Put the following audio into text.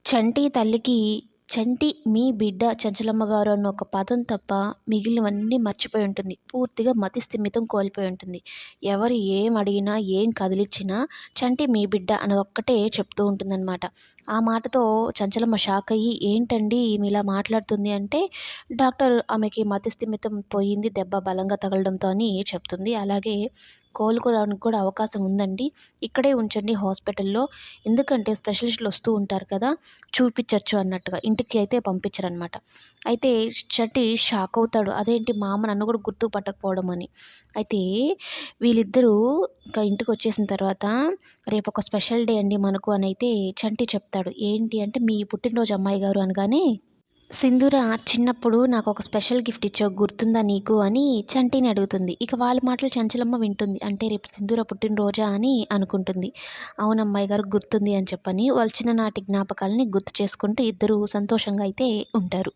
చంటి తల్లికి చంటి మీ బిడ్డ చంచలమ్మ గారు అన్న ఒక పదం తప్ప మిగిలినవన్నీ మర్చిపోయి ఉంటుంది. పూర్తిగా మతి స్థిమితం కోల్పోయి ఉంటుంది. ఎవరు ఏం అడిగినా, ఏం కదిలిచ్చినా చంటి మీ బిడ్డ అన్నదొక్కటే చెప్తూ ఉంటుందనమాట. ఆ మాటతో చంచలమ్మ షాక్ అయ్యి ఏంటండి ఈమె ఇలా మాట్లాడుతుంది అంటే, డాక్టర్ ఆమెకి మతి స్థిమితం పోయింది దెబ్బ బలంగా తగలడంతో అని చెప్తుంది. అలాగే కోలుకోవడానికి కూడా అవకాశం ఉందండి. ఇక్కడే ఉంచండి హాస్పిటల్‌లో. ఎందుకంటే స్పెషలిస్టులు వస్తూ ఉంటారు కదా! చూపించొచ్చు అన్నట్టుగా. ఇంటికి అయితే పంపించరనమాట. అయితే చంటి షాక్ అవుతాడు. అదేంటి మా అమ్మ నన్ను కూడా గుర్తుపట్టకపోవడం అని. అయితే వీళ్ళిద్దరూ ఇంకా ఇంటికొచ్చేసిన తర్వాత రేపొక స్పెషల్ డే అండి మనకు అనైతే చంటి చెప్తాడు. ఏంటి అంటే మీ పుట్టినరోజు అమ్మాయి గారు అనగానే సింధూర చిన్నప్పుడు నాకొక స్పెషల్ గిఫ్ట్ ఇచ్చావు గుర్తుందా నీకు అని చంటిని అడుగుతుంది. ఇక వాళ్ళ మాటలు చంచలమ్మ వింటుంది. అంటే రేపు సింధూర పుట్టినరోజా అని అనుకుంటుంది. అవునమ్మాయి గారు గుర్తుంది అని చెప్పని వాళ్ళ చిన్ననాటి జ్ఞాపకాలని గుర్తు చేసుకుంటూ ఇద్దరు సంతోషంగా అయితే ఉంటారు.